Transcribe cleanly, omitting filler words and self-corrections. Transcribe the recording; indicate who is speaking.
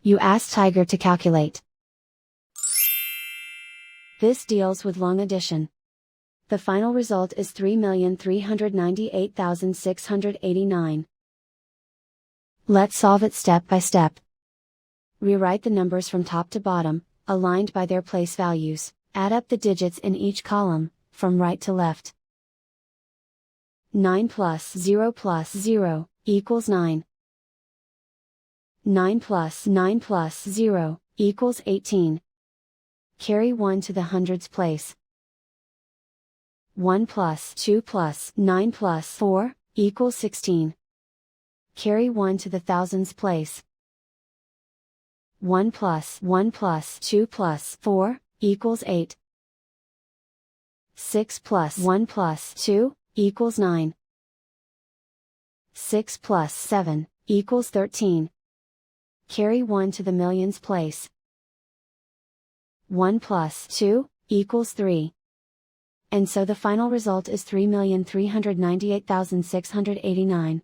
Speaker 1: You ask Tiger to calculate. This deals with long addition. The final result is 3,398,689. Let's solve it step by step. Rewrite the numbers from top to bottom, aligned by their place values. Add up the digits in each column, from right to left. 9 plus 0 equals 9. 9 plus 0 equals 18. Carry 1 to the hundreds place. 1 plus 2 plus 9 plus 4 equals 16. Carry 1 to the thousands place. 1 plus 2 plus 4 equals 8. 6 plus 1 plus 2 equals 9. 6 plus 7 equals 13. Carry 1 to the millions place. 1 plus 2 equals 3. And so the final result is 3,398,689.